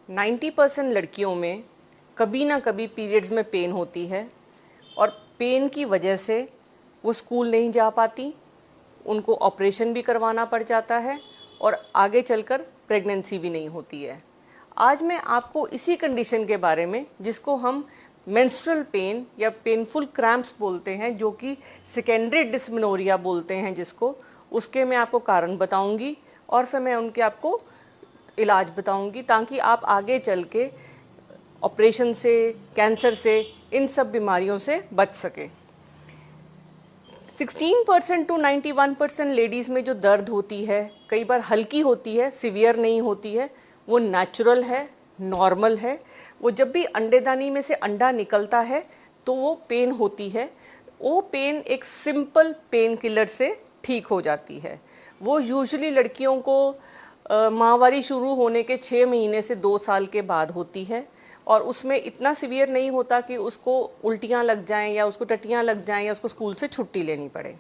90% लड़कियों में कभी ना कभी पीरियड्स में पेन होती है और पेन की वजह से वो स्कूल नहीं जा पाती, उनको ऑपरेशन भी करवाना पड़ जाता है और आगे चलकर प्रेगनेंसी भी नहीं होती है। आज मैं आपको इसी कंडीशन के बारे में, जिसको हम मेंस्ट्रुअल पेन या पेनफुल क्रैम्प्स बोलते हैं, जो कि सेकेंडरी डिस्मेनोरिया बोलते हैं जिसको, उसके मैं आपको कारण बताऊंगी और फिर मैं उनके आपको इलाज बताऊंगी, ताकि आप आगे चल के ऑपरेशन से, कैंसर से, इन सब बीमारियों से बच सकें। 16% टू 91% लेडीज़ में जो दर्द होती है, कई बार हल्की होती है, सीवियर नहीं होती है, वो नेचुरल है, नॉर्मल है। वो जब भी अंडेदानी में से अंडा निकलता है तो वो पेन होती है। वो पेन एक सिंपल पेन किलर से ठीक हो जाती है। वो यूजुअली लड़कियों को माहवारी शुरू होने के 6 महीने से 2 साल के बाद होती है और उसमें इतना सीवियर नहीं होता कि उसको उल्टियाँ लग जाएं या उसको टट्टियाँ लग जाएं या उसको स्कूल से छुट्टी लेनी पड़े।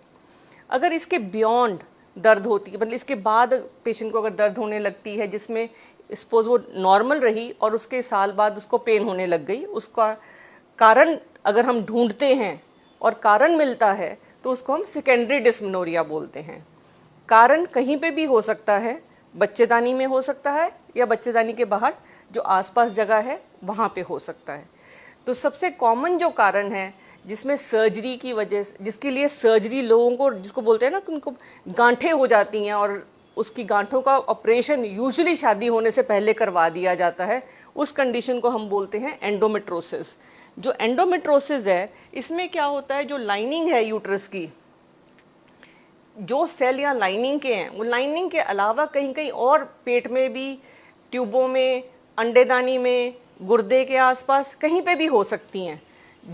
अगर इसके बियॉन्ड दर्द होती है, मतलब इसके बाद पेशेंट को अगर दर्द होने लगती है जिसमें सपोज वो नॉर्मल रही और उसके साल बाद उसको पेन होने लग गई, उसका कारण अगर हम ढूंढते हैं और कारण मिलता है तो उसको हम सेकेंडरी डिस्मेनोरिया बोलते हैं। कारण कहीं पे भी हो सकता है, बच्चेदानी में हो सकता है या बच्चेदानी के बाहर जो आसपास जगह है वहाँ पे हो सकता है। तो सबसे कॉमन जो कारण है जिसमें सर्जरी की वजह से, जिसके लिए सर्जरी लोगों को, जिसको बोलते हैं ना कि उनको गांठें हो जाती हैं और उसकी गांठों का ऑपरेशन यूजुअली शादी होने से पहले करवा दिया जाता है, उस कंडीशन को हम बोलते हैं एंडोमेट्रोसिस। जो एंडोमेट्रोसिस है, इसमें क्या होता है, जो लाइनिंग है यूट्रस की, जो सेल या लाइनिंग के हैं, वो लाइनिंग के अलावा कहीं कहीं और पेट में भी, ट्यूबों में, अंडेदानी में, गुर्दे के आसपास कहीं पे भी हो सकती हैं।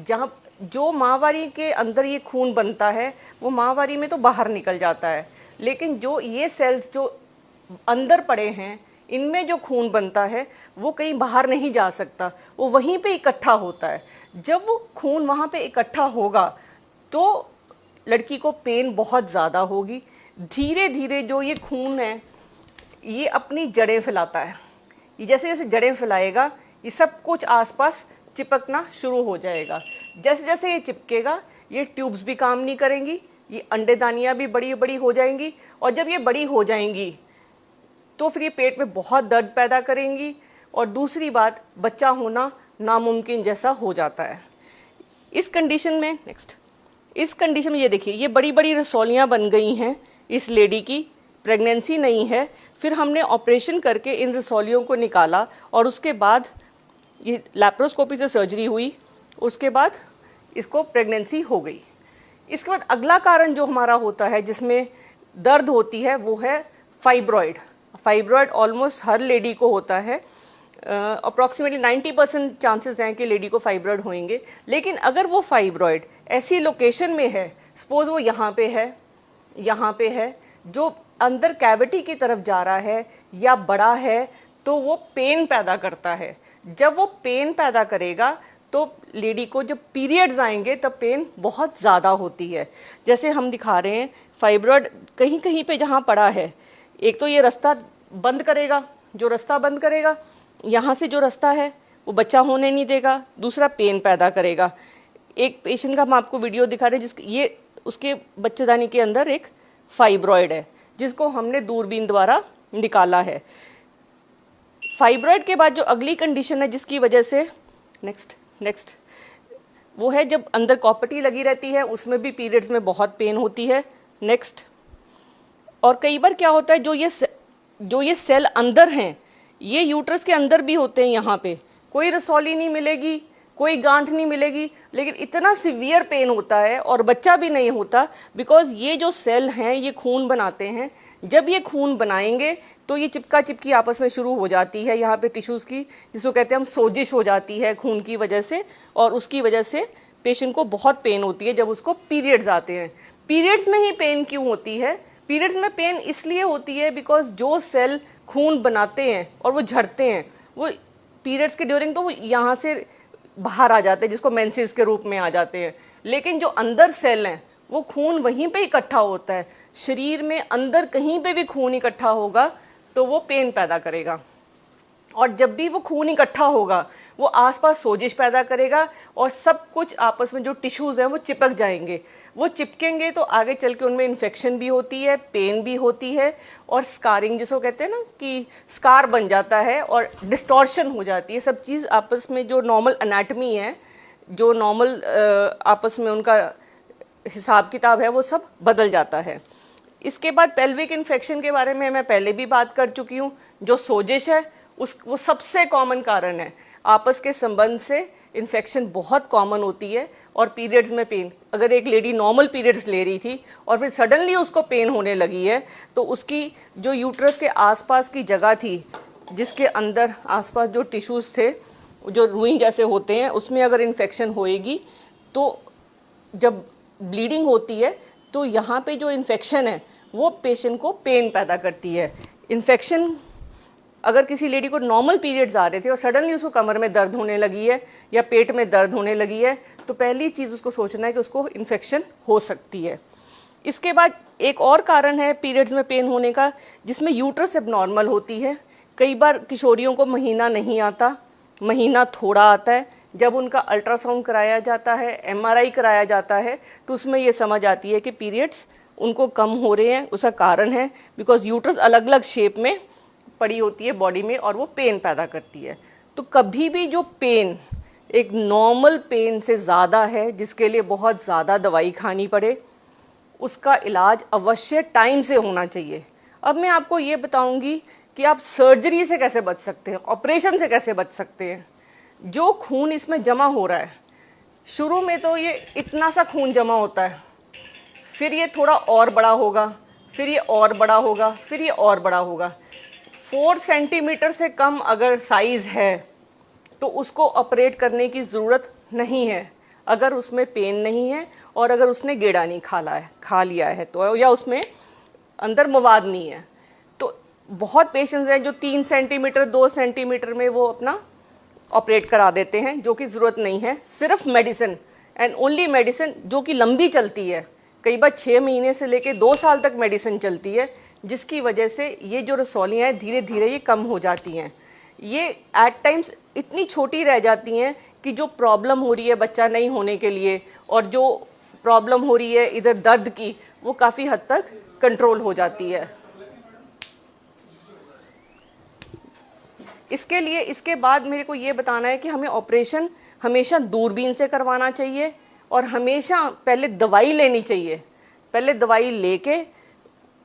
जहाँ जो माहवारी के अंदर ये खून बनता है वो माहवारी में तो बाहर निकल जाता है, लेकिन जो ये सेल्स जो अंदर पड़े हैं, इनमें जो खून बनता है वो कहीं बाहर नहीं जा सकता, वो वहीं पे इकट्ठा होता है। जब वो खून वहाँ पे इकट्ठा होगा तो लड़की को पेन बहुत ज़्यादा होगी। धीरे धीरे जो ये खून है ये अपनी जड़ें फैलाता है। ये जैसे जैसे जड़ें फैलाएगा ये सब कुछ आसपास चिपकना शुरू हो जाएगा। जैसे जैसे ये चिपकेगा ये ट्यूब्स भी काम नहीं करेंगी, ये अंडेदानियाँ भी बड़ी बड़ी हो जाएंगी और जब ये बड़ी हो जाएंगी तो फिर ये पेट में बहुत दर्द पैदा करेंगी और दूसरी बात, बच्चा होना नामुमकिन जैसा हो जाता है। इस कंडीशन में इस कंडीशन में ये देखिए, ये बड़ी बड़ी रसौलियाँ बन गई हैं इस लेडी की, प्रेगनेंसी नहीं है। फिर हमने ऑपरेशन करके इन रसौलियों को निकाला और उसके बाद ये लैप्रोस्कोपी से सर्जरी हुई, उसके बाद इसको प्रेगनेंसी हो गई। इसके बाद अगला कारण जो हमारा होता है जिसमें दर्द होती है वो है फाइब्रॉइड। फाइब्रॉइड ऑलमोस्ट हर लेडी को होता है, अप्रॉक्सीमेटली 90% चांसेस हैं कि लेडी को फाइब्रॉइड होंगे। लेकिन अगर वो फाइब्रॉइड ऐसी लोकेशन में है, सपोज वो यहाँ पे है, जो अंदर कैविटी की तरफ जा रहा है या बड़ा है, तो वो पेन पैदा करता है। जब वो पेन पैदा करेगा तो लेडी को जब पीरियड्स आएंगे तब पेन बहुत ज़्यादा होती है। जैसे हम दिखा रहे हैं, फाइब्रॉइड कहीं कहीं पे जहाँ पड़ा है, एक तो ये रास्ता बंद करेगा, जो रास्ता बंद करेगा यहाँ से जो रास्ता है वो बच्चा होने नहीं देगा, दूसरा पेन पैदा करेगा। एक पेशेंट का हम आपको वीडियो दिखा रहे हैं जिसके ये उसके बच्चेदानी के अंदर एक फाइब्रॉइड है जिसको हमने दूरबीन द्वारा निकाला है। फाइब्रॉइड के बाद जो अगली कंडीशन है जिसकी वजह से नेक्स्ट वो है जब अंदर कॉपर्टी लगी रहती है, उसमें भी पीरियड्स में बहुत पेन होती है। नेक्स्ट, और कई बार क्या होता है, जो ये सेल अंदर हैं, ये यूट्रस के अंदर भी होते हैं। यहाँ पे कोई रसौली नहीं मिलेगी, कोई गांठ नहीं मिलेगी, लेकिन इतना सीवियर पेन होता है और बच्चा भी नहीं होता, बिकॉज ये जो सेल हैं ये खून बनाते हैं। जब ये खून बनाएंगे तो ये चिपका चिपकी आपस में शुरू हो जाती है यहाँ पे टिश्यूज़ की, जिसको कहते हैं हम सोजिश हो जाती है खून की वजह से, और उसकी वजह से पेशेंट को बहुत पेन होती है जब उसको पीरियड्स आते हैं। पीरियड्स में ही पेन क्यों होती है? पीरियड्स में पेन इसलिए होती है बिकॉज जो सेल खून बनाते हैं और वो झड़ते हैं, वो पीरियड्स के ड्यूरिंग तो वो यहाँ से बाहर आ जाते हैं, जिसको मेंसेस के रूप में आ जाते हैं। लेकिन जो अंदर सेल हैं वो खून वहीं पे इकट्ठा होता है। शरीर में अंदर कहीं पे भी खून इकट्ठा होगा तो वो पेन पैदा करेगा। और जब भी वो खून इकट्ठा होगा वो आसपास सोजिश पैदा करेगा और सब कुछ आपस में जो टिश्यूज हैं वो चिपक जाएंगे। वो चिपकेंगे तो आगे चल के उनमें इन्फेक्शन भी होती है, पेन भी होती है और स्कारिंग जिसको कहते हैं ना कि स्कार बन जाता है और डिस्टॉर्शन हो जाती है। सब चीज़ आपस में जो नॉर्मल एनाटमी है, जो नॉर्मल आपस में उनका हिसाब किताब है, वो सब बदल जाता है। इसके बाद पेल्विक इन्फेक्शन के बारे में मैं पहले भी बात कर चुकी हूँ। जो सोजिश है वो सबसे कॉमन कारण है। आपस के संबंध से इन्फेक्शन बहुत कॉमन होती है और पीरियड्स में पेन। अगर एक लेडी नॉर्मल पीरियड्स ले रही थी और फिर सडनली उसको पेन होने लगी है तो उसकी जो यूट्रस के आसपास की जगह थी, जिसके अंदर आसपास जो टिश्यूज थे जो रुई जैसे होते हैं, उसमें अगर इन्फेक्शन होएगी तो जब ब्लीडिंग होती है तो यहाँ पे जो इन्फेक्शन है वो पेशेंट को पेन पैदा करती है। इन्फेक्शन अगर किसी लेडी को नॉर्मल पीरियड्स आ रहे थे और सडनली उसको कमर में दर्द होने लगी है या पेट में दर्द होने लगी है तो पहली चीज़ उसको सोचना है कि उसको इन्फेक्शन हो सकती है। इसके बाद एक और कारण है पीरियड्स में पेन होने का, जिसमें यूट्रस एबनॉर्मल होती है। कई बार किशोरियों को महीना नहीं आता, महीना थोड़ा आता है। जब उनका अल्ट्रासाउंड कराया जाता है, MRI कराया जाता है तो उसमें ये समझ आती है कि पीरियड्स उनको कम हो रहे हैं। उसका कारण है बिकॉज यूट्रस अलग अलग शेप में पड़ी होती है बॉडी में और वो पेन पैदा करती है। तो कभी भी जो पेन एक नॉर्मल पेन से ज़्यादा है, जिसके लिए बहुत ज़्यादा दवाई खानी पड़े, उसका इलाज अवश्य टाइम से होना चाहिए। अब मैं आपको ये बताऊंगी कि आप सर्जरी से कैसे बच सकते हैं, ऑपरेशन से कैसे बच सकते हैं। जो खून इसमें जमा हो रहा है, शुरू में तो ये इतना सा खून जमा होता है, फिर ये थोड़ा और बड़ा होगा, फिर ये और बड़ा होगा, फिर ये और बड़ा होगा। 4 सेंटीमीटर से कम अगर साइज है तो उसको ऑपरेट करने की ज़रूरत नहीं है अगर उसमें पेन नहीं है और अगर उसने गेड़ा नहीं खा लिया है तो, या उसमें अंदर मवाद नहीं है। तो बहुत पेशेंट्स हैं जो 3 सेंटीमीटर 2 सेंटीमीटर में वो अपना ऑपरेट करा देते हैं, जो कि ज़रूरत नहीं है। सिर्फ मेडिसिन एंड ओनली मेडिसिन जो कि लंबी चलती है, कई बार 6 महीने से लेके 2 साल तक मेडिसिन चलती है, जिसकी वजह से ये जो रसौलियाँ हैं धीरे धीरे ये कम हो जाती हैं। ये एट टाइम्स इतनी छोटी रह जाती हैं कि जो प्रॉब्लम हो रही है बच्चा नहीं होने के लिए और जो प्रॉब्लम हो रही है इधर दर्द की, वो काफ़ी हद तक कंट्रोल हो जाती है। इसके लिए इसके बाद मेरे को ये बताना है कि हमें ऑपरेशन हमेशा दूरबीन से करवाना चाहिए और हमेशा पहले दवाई लेनी चाहिए। पहले दवाई लेके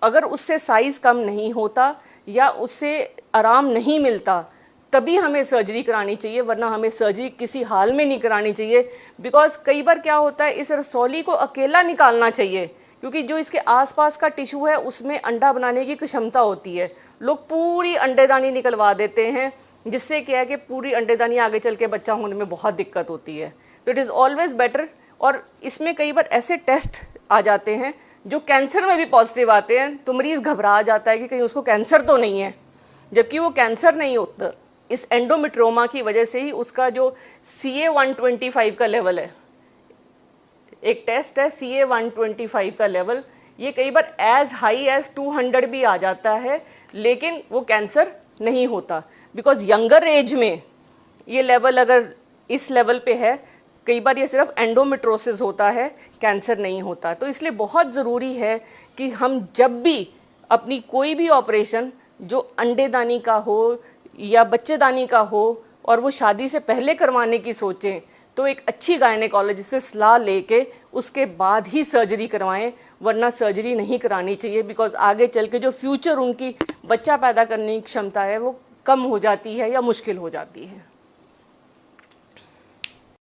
अगर उससे साइज कम नहीं होता या उससे आराम नहीं मिलता तभी हमें सर्जरी करानी चाहिए, वरना हमें सर्जरी किसी हाल में नहीं करानी चाहिए। बिकॉज कई बार क्या होता है, इस रसौली को अकेला निकालना चाहिए क्योंकि जो इसके आसपास का टिश्यू है उसमें अंडा बनाने की क्षमता होती है। लोग पूरी अंडेदानी निकलवा देते हैं, जिससे क्या है कि पूरी अंडेदानी आगे चल के बच्चा होने में बहुत दिक्कत होती है। तो इट इज़ ऑलवेज बेटर। और इसमें कई बार ऐसे टेस्ट आ जाते हैं जो कैंसर में भी पॉजिटिव आते हैं, तो मरीज घबरा जाता है कि कहीं उसको कैंसर तो नहीं है, जबकि वो कैंसर नहीं होता। इस एंडोमेट्रोमा की वजह से ही उसका जो CA-125 का लेवल है, एक टेस्ट है CA-125 का लेवल, ये कई बार एज हाई एज 200 भी आ जाता है, लेकिन वो कैंसर नहीं होता। बिकॉज यंगर एज में ये लेवल अगर इस लेवल पे है, कई बार ये सिर्फ एंडोमेट्रोसिस होता है, कैंसर नहीं होता। तो इसलिए बहुत ज़रूरी है कि हम जब भी अपनी कोई भी ऑपरेशन जो अंडेदानी का हो या बच्चेदानी का हो और वो शादी से पहले करवाने की सोचें, तो एक अच्छी गायनेकोलॉजिस्ट से सलाह लेके उसके बाद ही सर्जरी करवाएं, वरना सर्जरी नहीं करानी चाहिए। बिकॉज आगे चल के जो फ्यूचर उनकी बच्चा पैदा करने की क्षमता है वो कम हो जाती है या मुश्किल हो जाती है।